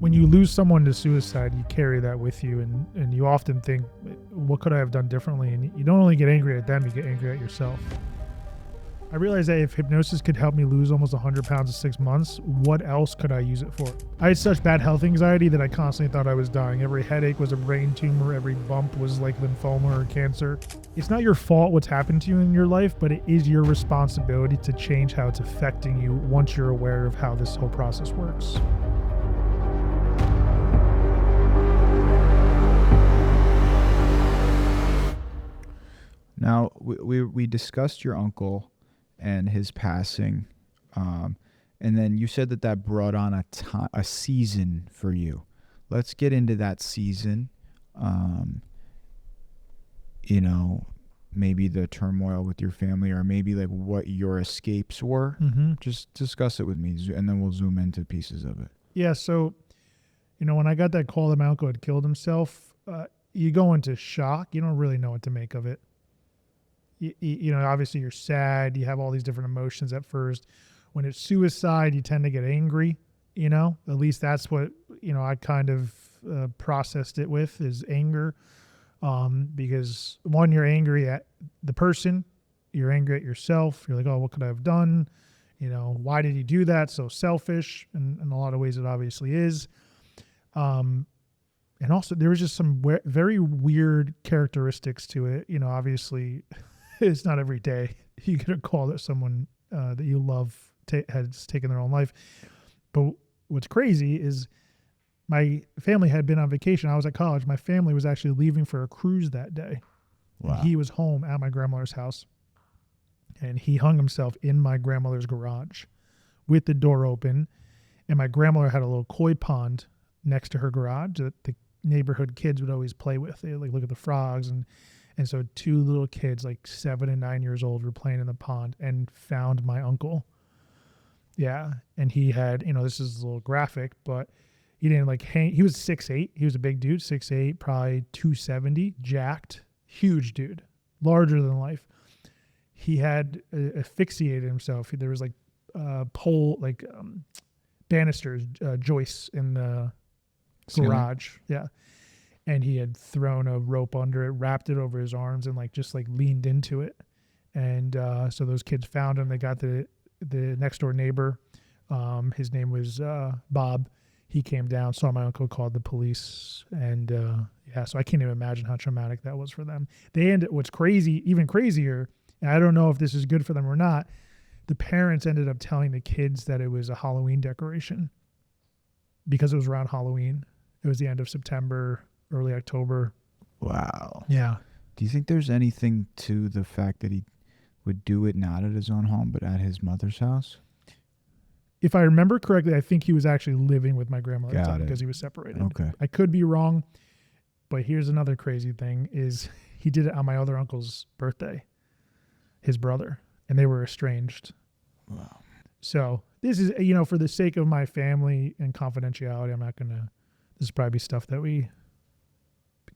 when you lose someone to suicide, you carry that with you, and you often think, what could I have done differently? And you don't only get angry at them, you get angry at yourself. I realized that if hypnosis could help me lose almost 100 pounds in 6 months, what else could I use it for? I had such bad health anxiety that I constantly thought I was dying. Every headache was a brain tumor. Every bump was like lymphoma or cancer. It's not your fault what's happened to you in your life, but it is your responsibility to change how it's affecting you once you're aware of how this whole process works. Now, we discussed your uncle and his passing, and then you said that brought on a season for you. Let's get into that season. Maybe the turmoil with your family, or maybe like what your escapes were. Mm-hmm. Just discuss it with me, and then we'll zoom into pieces of it. Yeah, so, when I got that call that my uncle had killed himself, you go into shock. You don't really know what to make of it. Obviously you're sad. You have all these different emotions at first. When it's suicide, you tend to get angry, at least that's what, I kind of processed it with, is anger. Because one, you're angry at the person, you're angry at yourself. You're like, oh, what could I have done? Why did he do that? So selfish. And in a lot of ways it obviously is. And also there was just some very weird characteristics to it. Obviously it's not every day you get a call that someone that you love has taken their own life. But what's crazy is my family had been on vacation. I was at college. My family was actually leaving for a cruise that day. Wow. And he was home at my grandmother's house. And he hung himself in my grandmother's garage with the door open. And my grandmother had a little koi pond next to her garage that the neighborhood kids would always play with. They would look at the frogs. And so two little kids, like 7 and 9 years old, were playing in the pond and found my uncle. Yeah. And he had, this is a little graphic, but he didn't hang. He was 6'8". He was a big dude, 6'8", probably 270, jacked, huge dude, larger than life. He had asphyxiated himself. There was banisters, joists in the garage. Yeah. And he had thrown a rope under it, wrapped it over his arms, and leaned into it. And so those kids found him. They got the next door neighbor. His name was Bob. He came down, saw my uncle, called the police. And so I can't even imagine how traumatic that was for them. What's crazy, even crazier, and I don't know if this is good for them or not, the parents ended up telling the kids that it was a Halloween decoration because it was around Halloween. It was the end of September, early October. Wow. Yeah. Do you think there's anything to the fact that he would do it not at his own home, but at his mother's house? If I remember correctly, I think he was actually living with my grandmother at the time because he was separated. Okay. I could be wrong, but here's another crazy thing is he did it on my other uncle's birthday, his brother, and they were estranged. Wow. So this is, for the sake of my family and confidentiality, I'm not going to, this is probably stuff that we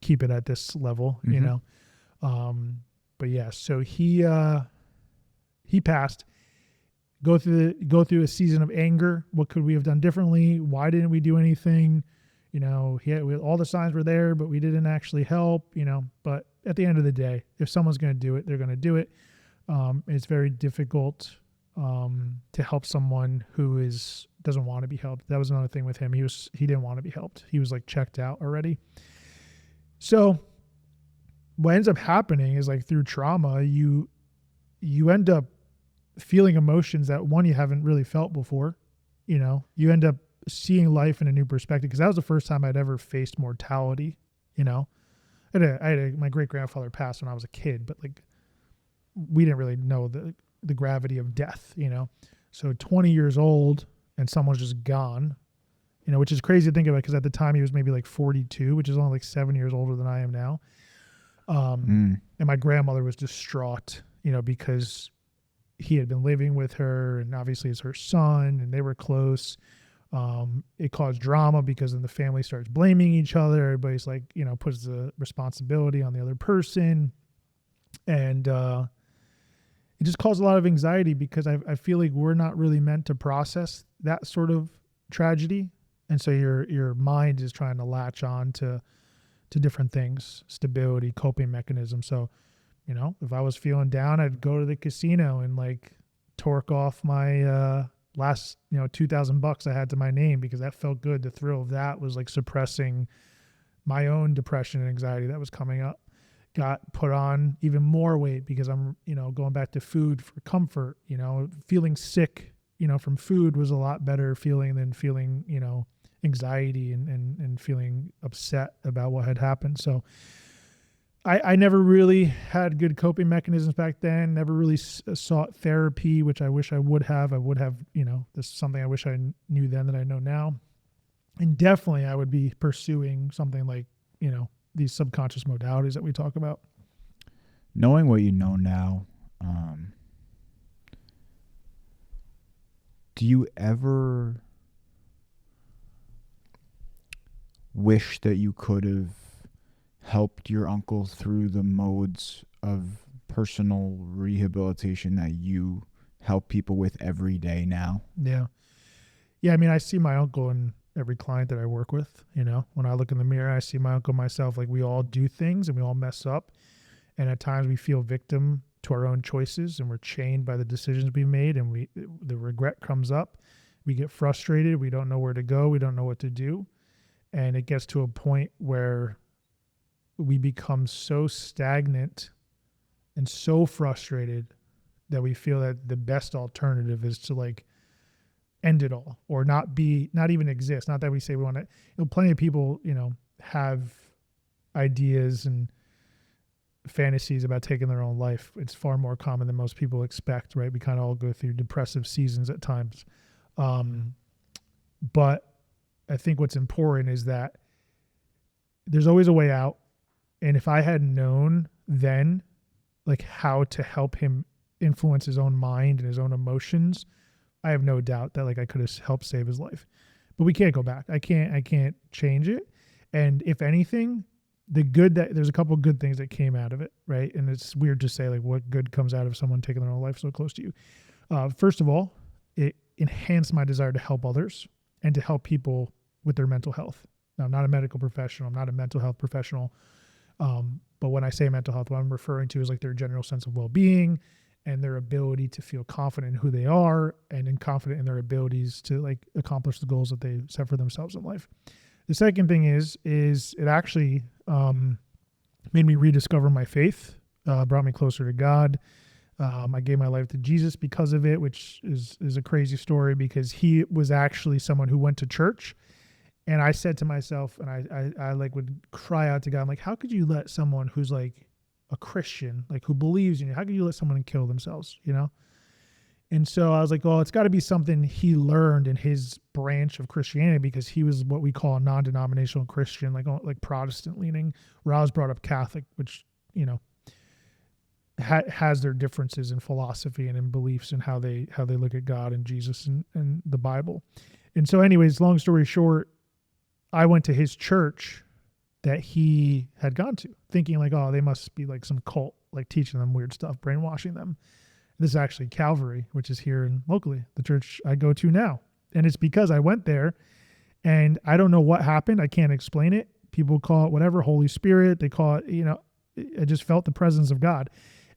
keep it at this level, but yeah, so he passed. Go through a season of anger. What could we have done differently? Why didn't we do anything? All the signs were there, but we didn't actually help, but at the end of the day, if someone's going to do it, they're going to do it. It's very difficult to help someone who doesn't want to be helped. That was another thing with him. He didn't want to be helped. He was checked out already. So what ends up happening is through trauma, you end up feeling emotions that you haven't really felt before. You end up seeing life in a new perspective, because that was the first time I'd ever faced mortality. My great grandfather passed when I was a kid, but we didn't really know the gravity of death. So 20 years old and someone's just gone, which is crazy to think about, because at the time he was maybe 42, which is only 7 years older than I am now. And my grandmother was distraught, because he had been living with her, and obviously it's her son, and they were close. It caused drama because then the family starts blaming each other. Everybody's puts the responsibility on the other person. And it just caused a lot of anxiety, because I feel like we're not really meant to process that sort of tragedy. And so your mind is trying to latch on to different things, stability, coping mechanism. So, if I was feeling down, I'd go to the casino and like torque off my last, $2,000 I had to my name, because that felt good. The thrill of that was like suppressing my own depression and anxiety that was coming up. Got put on even more weight because I'm, going back to food for comfort. Feeling sick, from food was a lot better feeling than feeling, anxiety and feeling upset about what had happened. So I never really had good coping mechanisms back then, never really sought therapy, which I wish I would have. This is something I wish I knew then that I know now. And definitely I would be pursuing something like, these subconscious modalities that we talk about. Knowing what you know now, do you ever wish that you could have helped your uncle through the modes of personal rehabilitation that you help people with every day now? Yeah. Yeah. I mean, I see my uncle in every client that I work with. When I look in the mirror, I see my uncle, myself, like we all do things and we all mess up. And at times we feel victim to our own choices, and we're chained by the decisions we made, and the regret comes up. We get frustrated. We don't know where to go. We don't know what to do. And it gets to a point where we become so stagnant and so frustrated that we feel that the best alternative is to like end it all, or not even exist. Not that we say we want to, plenty of people, have ideas and fantasies about taking their own life. It's far more common than most people expect, right? We kind of all go through depressive seasons at times. But I think what's important is that there's always a way out. And if I had known then, like how to help him influence his own mind and his own emotions, I have no doubt that like I could have helped save his life. But we can't go back. I can't change it. And if anything, there's a couple of good things that came out of it, right? And it's weird to say like what good comes out of someone taking their own life so close to you. First of all, it enhanced my desire to help others and to help people with their mental health. Now, I'm not a medical professional. I'm not a mental health professional. But when I say mental health, what I'm referring to is like their general sense of well-being and their ability to feel confident in who they are and confident in their abilities to like accomplish the goals that they set for themselves in life. The second thing is it actually made me rediscover my faith, brought me closer to God. I gave my life to Jesus because of it, which is a crazy story because he was actually someone who went to church. And I said to myself, and I like would cry out to God, I'm like, how could you let someone who's like a Christian, like who believes in you, how could you let someone kill themselves, And so I was like, well, it's got to be something he learned in his branch of Christianity, because he was what we call a non-denominational Christian, like Protestant leaning, where I was brought up Catholic, which, has their differences in philosophy and in beliefs and how they look at God and Jesus and the Bible. And so anyways, long story short, I went to his church that he had gone to, thinking like, oh, they must be like some cult, like teaching them weird stuff, brainwashing them. This is actually Calvary, which is here locally, the church I go to now. And it's because I went there and I don't know what happened. I can't explain it. People call it whatever, Holy Spirit. They call it, I just felt the presence of God.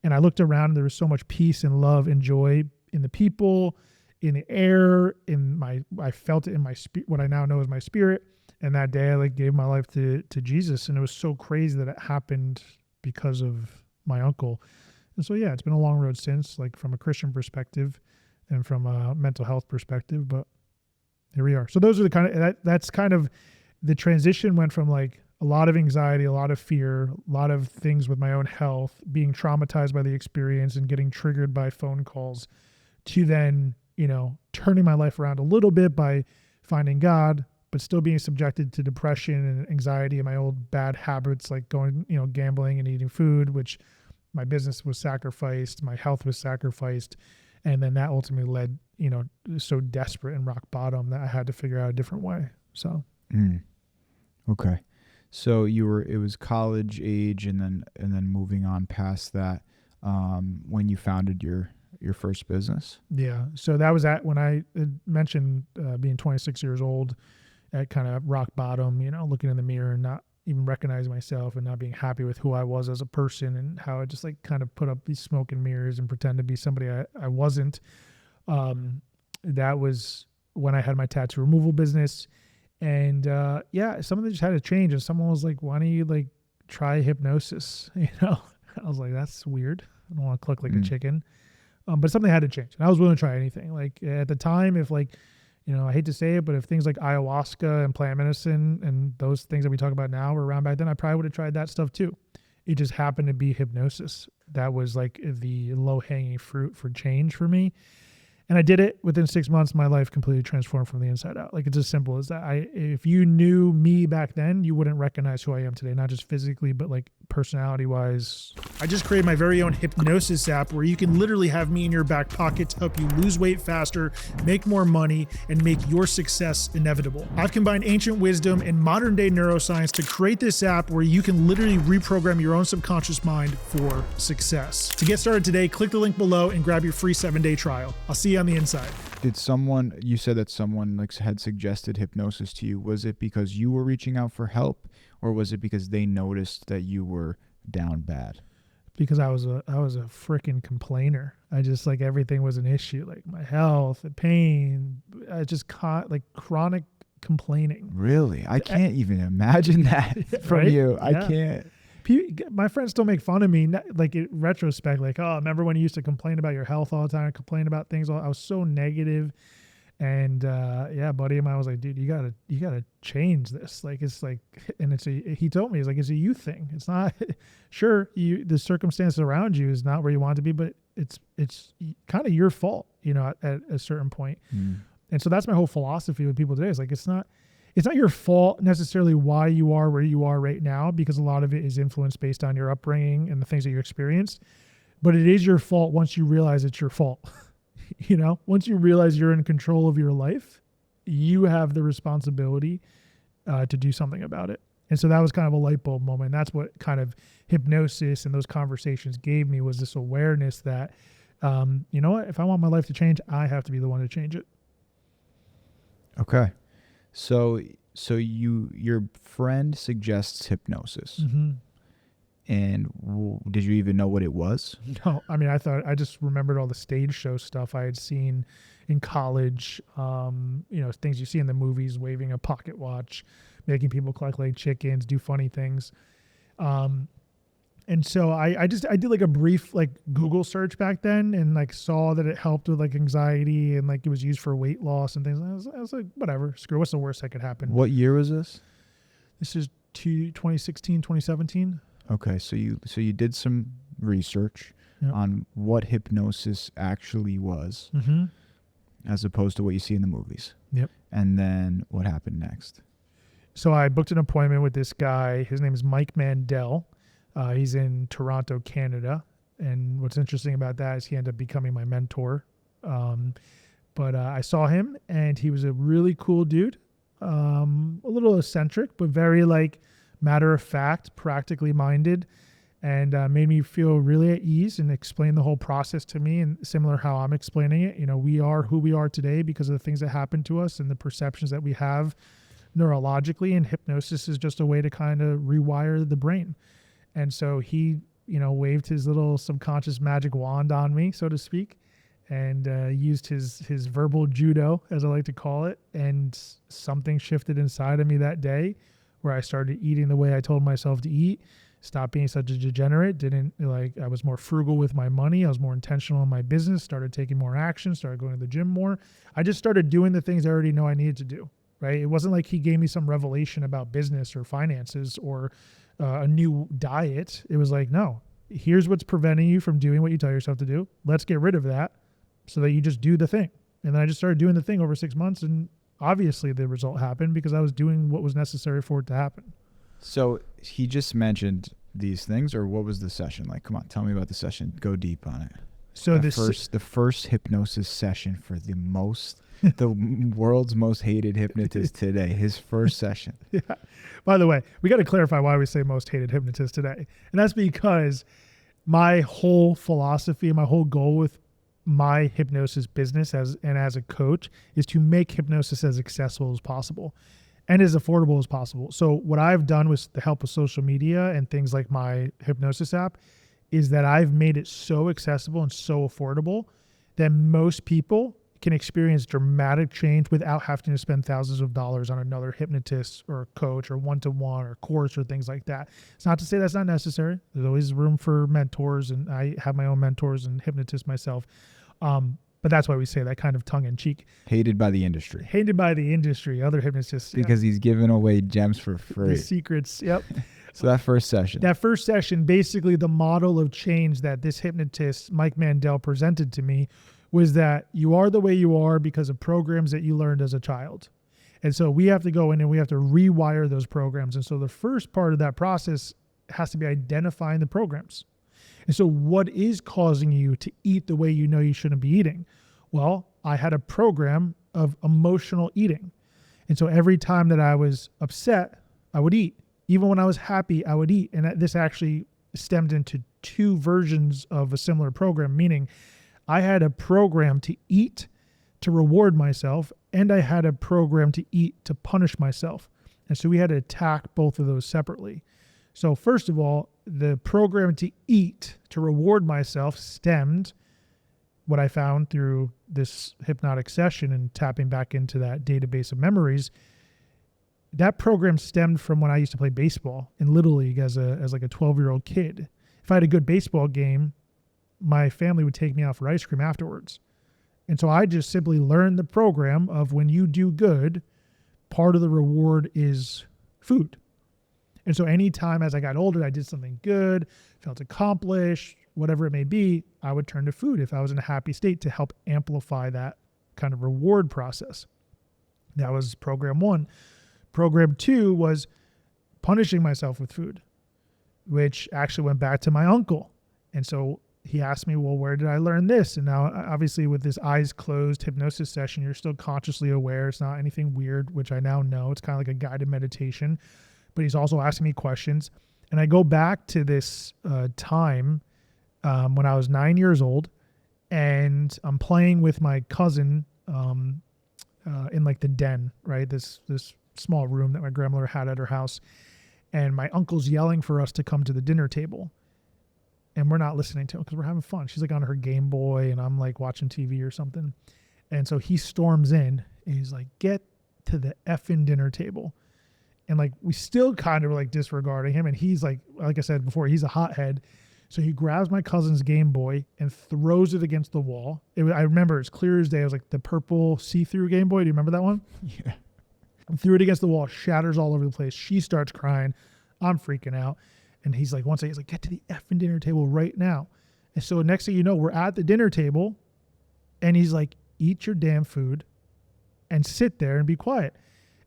And I looked around and there was so much peace and love and joy in the people, in the air, I felt it in my spirit, what I now know is my spirit. And that day I like gave my life to Jesus. And it was so crazy that it happened because of my uncle. And so, yeah, it's been a long road since, like from a Christian perspective and from a mental health perspective, but here we are. So those are that's kind of the transition. Went from like a lot of anxiety, a lot of fear, a lot of things with my own health, being traumatized by the experience and getting triggered by phone calls, to then, turning my life around a little bit by finding God, but still being subjected to depression and anxiety and my old bad habits, like going, gambling and eating food, which my business was sacrificed, my health was sacrificed. And then that ultimately led, so desperate and rock bottom that I had to figure out a different way. So. Okay. So it was college age and then moving on past that, when you founded your first business. Yeah. So that was when I had mentioned being 26 years old. at kind of rock bottom, looking in the mirror and not even recognizing myself and not being happy with who I was as a person, and how I just like kind of put up these smoke and mirrors and pretend to be somebody I wasn't. That was when I had my tattoo removal business. And something just had to change. And someone was like, why don't you like try hypnosis? I was like, that's weird. I don't want to cluck like a chicken. But something had to change. And I was willing to try anything. Like at the time, if like, I hate to say it, but if things like ayahuasca and plant medicine and those things that we talk about now were around back then, I probably would have tried that stuff too. It just happened to be hypnosis. That was like the low-hanging fruit for change for me. And I did it. Within 6 months, my life completely transformed from the inside out. Like, it's as simple as that. If you knew me back then, you wouldn't recognize who I am today, not just physically, but like personality-wise. I just created my very own Hypnosis app where you can literally have me in your back pocket to help you lose weight faster, make more money, and make your success inevitable. I've combined ancient wisdom and modern-day neuroscience to create this app where you can literally reprogram your own subconscious mind for success. To get started today, click the link below and grab your free 7-day trial. I'll see you on the inside. You said that someone like had suggested hypnosis to you. Was it because you were reaching out for help, or was it because they noticed that you were down bad? Because I was a freaking complainer. I just like everything was an issue, like my health, the pain. I just caught like chronic complaining. Really? I can't even imagine that from right? you. Yeah. I can't. My friends still make fun of me, like in retrospect, like, oh, remember when you used to complain about your health all the time, complain about things. I was so negative. And a buddy of mine was like, dude, you gotta change this. Like, it's like, and he told me, it's like, it's a you thing. It's not, sure, the circumstances around you is not where you want to be, but it's kind of your fault, at a certain point. And so that's my whole philosophy with people today. It's like, it's not your fault necessarily why you are where you are right now, because a lot of it is influenced based on your upbringing and the things that you experienced. But it is your fault once you realize it's your fault. Once you realize you're in control of your life, you have the responsibility to do something about it. And so that was kind of a light bulb moment. That's what kind of hypnosis and those conversations gave me, was this awareness that, you know what, if I want my life to change, I have to be the one to change it. Okay. So your friend suggests hypnosis. Mm-hmm. And did you even know what it was? No, I mean, I just remembered all the stage show stuff I had seen in college. Things you see in the movies, waving a pocket watch, making people cluck like chickens, do funny things. And so I did like a brief like Google search back then, and like saw that it helped with like anxiety, and like it was used for weight loss and things. I was like, whatever, screw, what's the worst that could happen? What year was this? This is 2016, 2017. Okay, so you did some research on what hypnosis actually was, as opposed to what you see in the movies. Yep. And then what happened next? So I booked an appointment with this guy. His name is Mike Mandel. He's in Toronto, Canada. And what's interesting about that is he ended up becoming my mentor. But I saw him, and he was a really cool dude. A little eccentric, but very like matter of fact, practically minded, and made me feel really at ease and explain the whole process to me, and similar how I'm explaining it. We are who we are today because of the things that happened to us and the perceptions that we have neurologically, and hypnosis is just a way to kind of rewire the brain. And so he, waved his little subconscious magic wand on me, so to speak, and used his verbal judo, as I like to call it, and something shifted inside of me that day, where I started eating the way I told myself to eat, stopped being such a degenerate, I was more frugal with my money. I was more intentional in my business, started taking more action, started going to the gym more. I just started doing the things I already know I needed to do, right? It wasn't like he gave me some revelation about business or finances or a new diet. It was like, no, here's what's preventing you from doing what you tell yourself to do. Let's get rid of that so that you just do the thing. And then I just started doing the thing over 6 months, and obviously the result happened because I was doing what was necessary for it to happen. So he just mentioned these things, or what was the session like? Come on, tell me about the session. Go deep on it. So the first hypnosis session for the world's most hated hypnotist today, his first session. Yeah. By the way, we got to clarify why we say most hated hypnotist today. And that's because my whole philosophy, my whole goal with my hypnosis business as a coach is to make hypnosis as accessible as possible. and as affordable as possible. So what I've done with the help of social media and things like my Hypnosis app is that I've made it so accessible and so affordable that most people can experience dramatic change without having to spend thousands of dollars on another hypnotist or a coach or one-to-one or course or things like that. It's not to say that's not necessary. There's always room for mentors, and I have my own mentors and hypnotists myself. But that's why we say that kind of tongue-in-cheek. Hated by the industry. Hated by the industry, other hypnotists. Because he's giving away gems for free. The secrets, yep. So that first session, basically the model of change that this hypnotist, Mike Mandel, presented to me was that you are the way you are because of programs that you learned as a child. And so we have to go in and we have to rewire those programs. And so the first part of that process has to be identifying the programs. And so what is causing you to eat the way you know you shouldn't be eating? Well, I had a program of emotional eating. And so every time that I was upset, I would eat. Even when I was happy, I would eat. And this actually stemmed into two versions of a similar program, meaning I had a program to eat to reward myself, and I had a program to eat to punish myself. And so we had to attack both of those separately. So first of all, the program to eat to reward myself stemmed, what I found through this hypnotic session and tapping back into that database of memories, that program stemmed from when I used to play baseball in Little League as like a 12-year-old kid. If I had a good baseball game, my family would take me out for ice cream afterwards. And so I just simply learned the program of when you do good, part of the reward is food. And so anytime as I got older, I did something good, felt accomplished, whatever it may be, I would turn to food if I was in a happy state to help amplify that kind of reward process. That was program 1. Program 2 was punishing myself with food, which actually went back to my uncle. And so he asked me, well, where did I learn this? And now obviously with this eyes closed hypnosis session, you're still consciously aware. It's not anything weird, which I now know. It's kind of like a guided meditation, but he's also asking me questions. And I go back to this time when I was 9 years old, and I'm playing with my cousin in like the den, right? This small room that my grandmother had at her house. And my uncle's yelling for us to come to the dinner table. And we're not listening to him because we're having fun. She's like on her Game Boy and I'm like watching TV or something. And so he storms in and he's like, get to the effing dinner table. And like, we still kind of like disregarding him. And he's like I said before, he's a hothead. So he grabs my cousin's Game Boy and throws it against the wall. I remember it's clear as day. It was like the purple see-through Game Boy. Do you remember that one? Yeah. I threw it against the wall, shatters all over the place. She starts crying. I'm freaking out. And he's like, he's like, get to the effing dinner table right now. And so next thing you know, we're at the dinner table and he's like, eat your damn food and sit there and be quiet.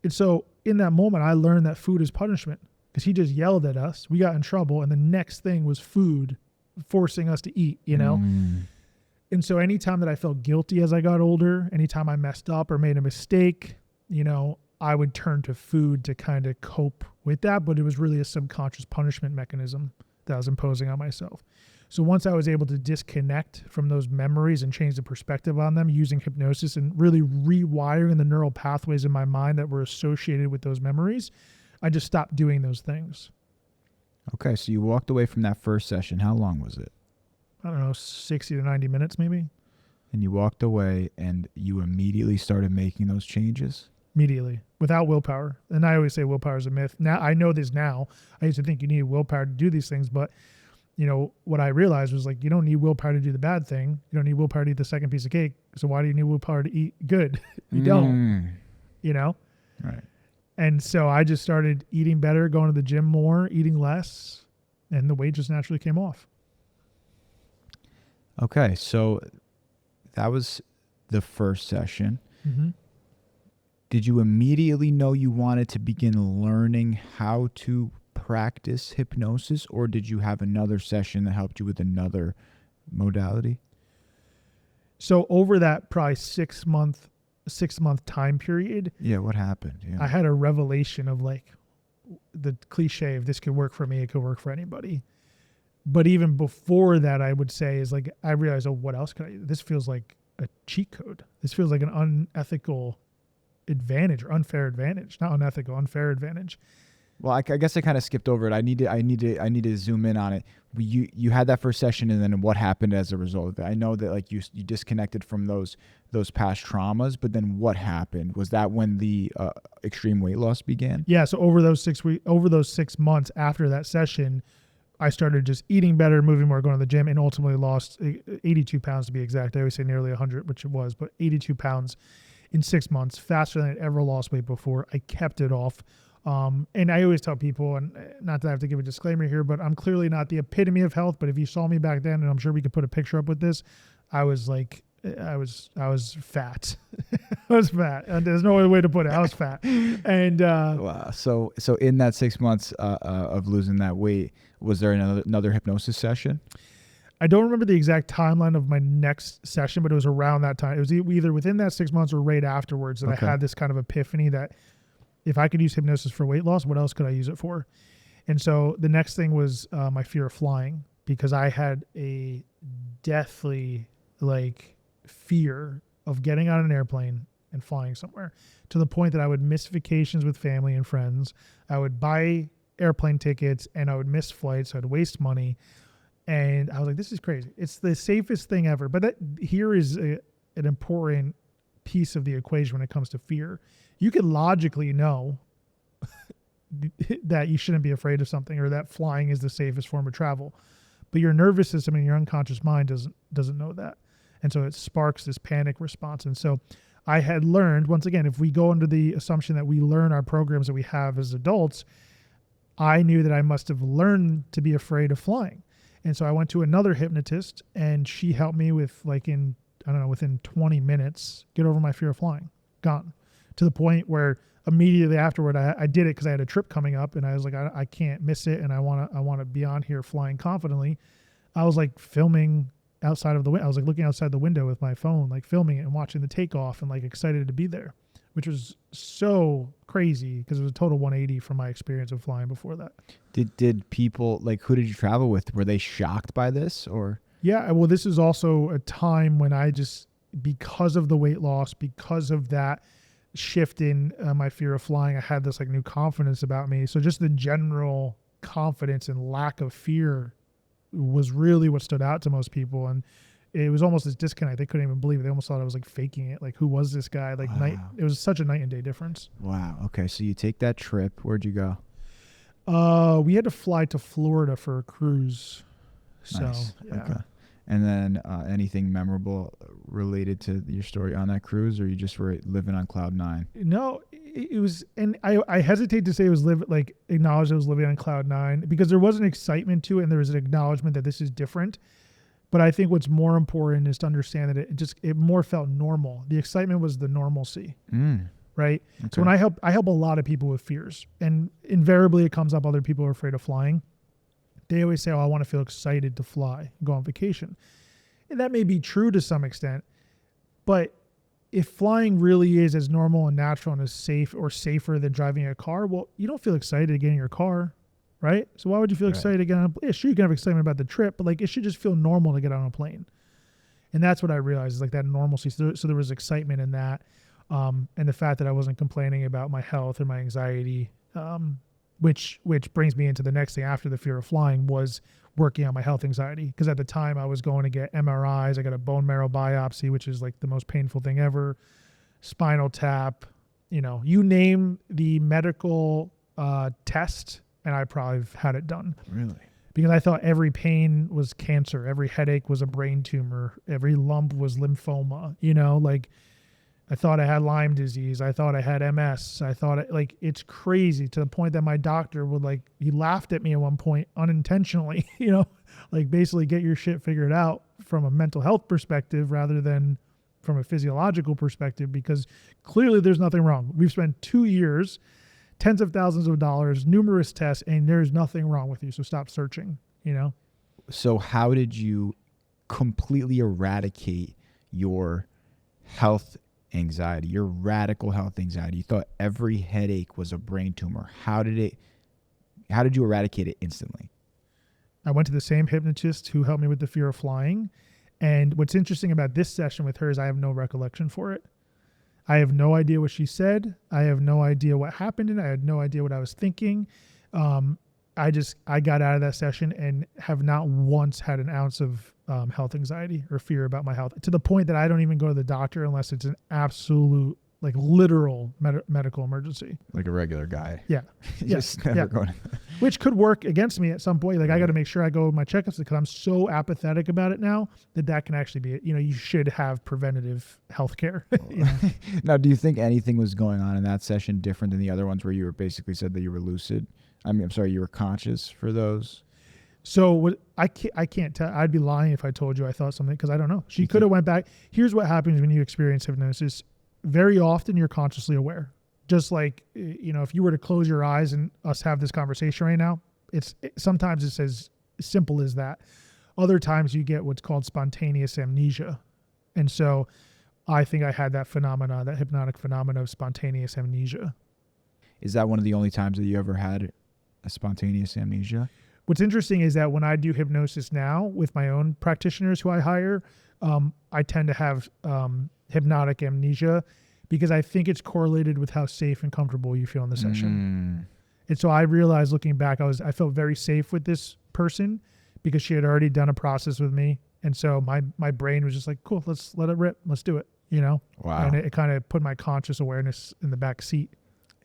And so in that moment, I learned that food is punishment because he just yelled at us. We got in trouble. And the next thing was food forcing us to eat, you know? And so anytime that I felt guilty as I got older, anytime I messed up or made a mistake, you know, I would turn to food to kind of cope with that, but it was really a subconscious punishment mechanism that I was imposing on myself. So once I was able to disconnect from those memories and change the perspective on them using hypnosis and really rewiring the neural pathways in my mind that were associated with those memories, I just stopped doing those things. Okay, so you walked away from that first session. How long was it? I don't know, 60 to 90 minutes maybe. And you walked away and you immediately started making those changes? Immediately, without willpower. And I always say willpower is a myth. Now I know this now. I used to think you needed willpower to do these things, but you know, what I realized was like, you don't need willpower to do the bad thing. You don't need willpower to eat the second piece of cake. So why do you need willpower to eat good? You don't, you know? Right. And so I just started eating better, going to the gym more, eating less, and the weight just naturally came off. Okay. So that was the first session. Mm-hmm. Did you immediately know you wanted to begin learning how to practice hypnosis, or did you have another session that helped you with another modality? So over that probably 6 month time period. Yeah. What happened? Yeah. I had a revelation of like the cliche of this could work for me. It could work for anybody. But even before that, I would say is like, I realized, oh, what else could I, this feels like a cheat code. This feels like an unethical advantage or unfair advantage, not unethical, unfair advantage. Well, I guess I kind of skipped over it. I need to zoom in on it. You had that first session, and then what happened as a result of it? I know that like you disconnected from those past traumas, but then what happened? Was that when the extreme weight loss began? Yeah. So over those 6 months after that session, I started just eating better, moving more, going to the gym, and ultimately lost 82 pounds to be exact. I always say nearly 100, which it was, but 82 pounds in 6 months, faster than I'd ever lost weight before. I kept it off. And I always tell people, and not that I have to give a disclaimer here, but I'm clearly not the epitome of health. But if you saw me back then, and I'm sure we could put a picture up with this, I was fat. I was fat. And there's no other way to put it. I was fat. And wow. So in that 6 months of losing that weight, was there another hypnosis session? I don't remember the exact timeline of my next session, but it was around that time. It was either within that 6 months or right afterwards that I had this kind of epiphany that if I could use hypnosis for weight loss, what else could I use it for? And so the next thing was my fear of flying, because I had a deathly fear of getting on an airplane and flying somewhere, to the point that I would miss vacations with family and friends. I would buy airplane tickets and I would miss flights. I'd waste money. And I was like, this is crazy. It's the safest thing ever. But here is an important piece of the equation when it comes to fear. You could logically know that you shouldn't be afraid of something, or that flying is the safest form of travel, but your nervous system and your unconscious mind doesn't know that. And so it sparks this panic response. And so I had learned, once again, if we go under the assumption that we learn our programs that we have as adults, I knew that I must have learned to be afraid of flying. And so I went to another hypnotist, and she helped me with within 20 minutes, get over my fear of flying. Gone. To the point where immediately afterward, I did it because I had a trip coming up, and I was like, I can't miss it, and I want to be on here flying confidently. I was like filming outside of the window. I was like looking outside the window with my phone, like filming it and watching the takeoff, and like excited to be there, which was so crazy because it was a total 180 from my experience of flying before that. Did people, who did you travel with? Were they shocked by this, or? Yeah, well, this is also a time when I just, because of the weight loss, because of that shift in my fear of flying, I had this new confidence about me. So just the general confidence and lack of fear was really what stood out to most people. And it was almost this disconnect. They couldn't even believe it. They almost thought I was faking it. Who was this guy? Wow. It was such a night and day difference. Wow. Okay. So you take that trip. Where'd you go? We had to fly to Florida for a cruise. Nice. So, yeah. Okay. And then anything memorable related to your story on that cruise, or you just were living on cloud nine? No, it was, and I hesitate to say it was acknowledged I was living on cloud nine, because there was an excitement to it and there was an acknowledgement that this is different. But I think what's more important is to understand that it more felt normal. The excitement was the normalcy, right? Okay. So when I help a lot of people with fears, and invariably it comes up other people are afraid of flying. They always say, I want to feel excited to fly, go on vacation. And that may be true to some extent, but if flying really is as normal and natural and as safe or safer than driving a car, well, you don't feel excited to get in your car, right? So why would you feel excited to get on a plane? Yeah, sure, you can have excitement about the trip, but it should just feel normal to get on a plane. And that's what I realized, is that normalcy. So there was excitement in that. And the fact that I wasn't complaining about my health or my anxiety, which brings me into the next thing after the fear of flying, was working on my health anxiety. Because at the time I was going to get MRIs. I got a bone marrow biopsy, which is the most painful thing ever. Spinal tap, you name the medical test, and I probably had it done. Really? Because I thought every pain was cancer. Every headache was a brain tumor. Every lump was lymphoma. I thought I had Lyme disease. I thought I had MS. I thought it's crazy, to the point that my doctor would he laughed at me at one point unintentionally, basically get your shit figured out from a mental health perspective rather than from a physiological perspective, because clearly there's nothing wrong. We've spent 2 years, tens of thousands of dollars, numerous tests, and there's nothing wrong with you. So stop searching, So how did you completely eradicate your health anxiety, your radical health anxiety? You thought every headache was a brain tumor. How did you eradicate it instantly? I went to the same hypnotist who helped me with the fear of flying. And what's interesting about this session with her is I have no recollection for it. I have no idea what she said. I have no idea what happened, and I had no idea what I was thinking. I got out of that session and have not once had an ounce of health anxiety or fear about my health, to the point that I don't even go to the doctor unless it's an absolute, like, literal medical emergency. Like a regular guy. Yeah. Just never going. Which could work against me at some point. Like, I got to make sure I go with my checkups, because I'm so apathetic about it now that can actually be it. You should have preventative health care. Now, do you think anything was going on in that session different than the other ones where you were basically said that you were lucid? I mean, I'm sorry, you were conscious for those? So I can't tell. I'd be lying if I told you I thought something, because I don't know. She could have went back. Here's what happens when you experience hypnosis. Very often you're consciously aware. Just like, if you were to close your eyes and us have this conversation right now, sometimes it's as simple as that. Other times you get what's called spontaneous amnesia. And so I think I had that hypnotic phenomena of spontaneous amnesia. Is that one of the only times that you ever had a spontaneous amnesia? What's interesting is that when I do hypnosis now with my own practitioners who I hire, I tend to have hypnotic amnesia, because I think it's correlated with how safe and comfortable you feel in the session. And so I realized, looking back, I felt very safe with this person because she had already done a process with me. And so my brain was just like, cool, let's let it rip. Let's do it. Wow. And it kind of put my conscious awareness in the back seat.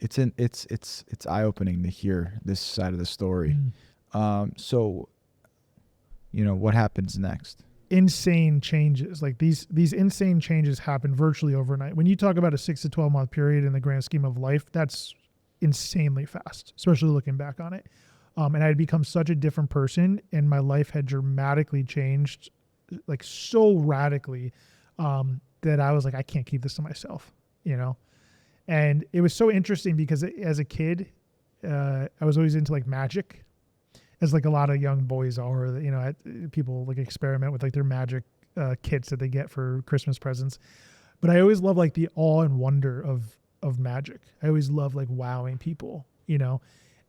It's eye-opening to hear this side of the story. So, what happens next? Insane changes. Like these insane changes happen virtually overnight. When you talk about a 6 to 12 month period in the grand scheme of life, that's insanely fast, especially looking back on it. And I had become such a different person, and my life had dramatically changed, like so radically, that I was like, I can't keep this to myself, And it was so interesting because as a kid, I was always into like magic, as like a lot of young boys are. People like experiment with like their magic kits that they get for Christmas presents. But I always love like the awe and wonder of magic. I always love like wowing people,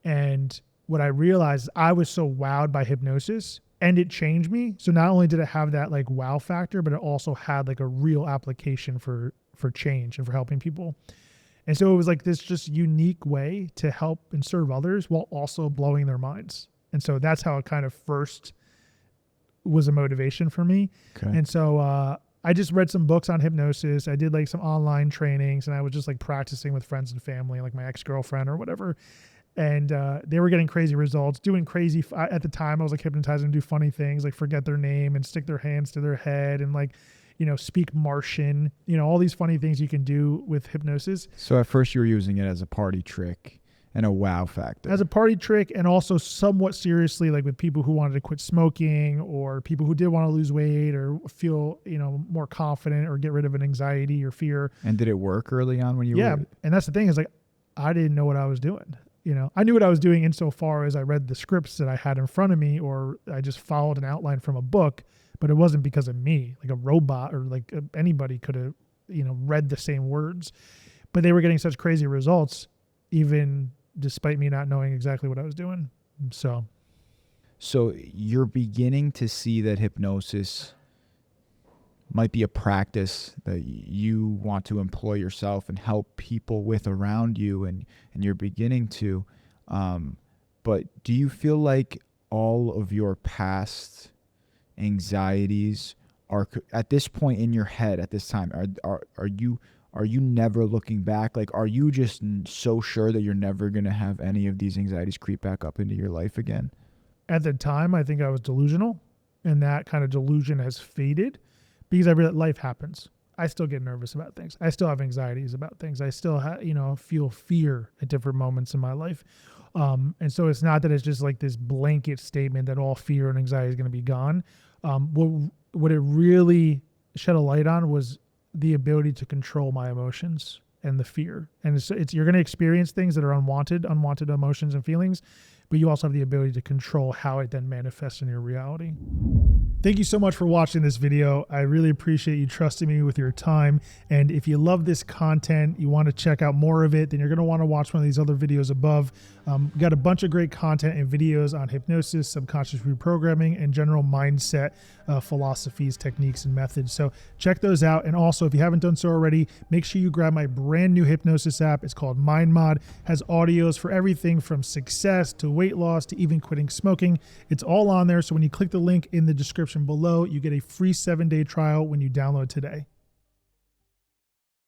And what I realized, I was so wowed by hypnosis, and it changed me. So not only did it have that like wow factor, but it also had like a real application for change and for helping people. And so it was like this just unique way to help and serve others while also blowing their minds. And so that's how it kind of first was a motivation for me. Okay. And so I just read some books on hypnosis. I did like some online trainings, and I was just like practicing with friends and family, like my ex-girlfriend or whatever. And they were getting crazy results, doing crazy. At the time, I was like hypnotizing them, do funny things, like forget their name and stick their hands to their head and like, speak Martian, all these funny things you can do with hypnosis. So at first you were using it as a party trick and a wow factor. As a party trick, and also somewhat seriously, like with people who wanted to quit smoking, or people who did want to lose weight or feel, more confident or get rid of an anxiety or fear. And did it work early on when you were? Yeah. And that's the thing, is like, I didn't know what I was doing. I knew what I was doing insofar as I read the scripts that I had in front of me, or I just followed an outline from a book, but it wasn't because of me. Like a robot or like anybody could have, read the same words, but they were getting such crazy results, even despite me not knowing exactly what I was doing. So you're beginning to see that hypnosis might be a practice that you want to employ yourself and help people with around you, and you're beginning to. But do you feel like all of your past anxieties are at this point in your head at this time? Are you never looking back? Like, are you just so sure that you're never going to have any of these anxieties creep back up into your life again? At the time, I think I was delusional, and that kind of delusion has faded because I realized life happens. I still get nervous about things. I still have anxieties about things. I still feel fear at different moments in my life. And so it's not that it's just like this blanket statement that all fear and anxiety is going to be gone. What it really shed a light on was the ability to control my emotions and the fear. And it's you're going to experience things that are unwanted emotions and feelings, but you also have the ability to control how it then manifests in your reality. Thank you so much for watching this video. I really appreciate you trusting me with your time. And if you love this content, you want to check out more of it, then you're going to want to watch one of these other videos above. We got a bunch of great content and videos on hypnosis, subconscious reprogramming, and general mindset philosophies, techniques, and methods. So check those out. And also, if you haven't done so already, make sure you grab my brand new hypnosis app. It's called Mind Mod. Has audios for everything from success to weight loss to even quitting smoking. It's all on there. So when you click the link in the description below, you get a free 7-day trial when you download today.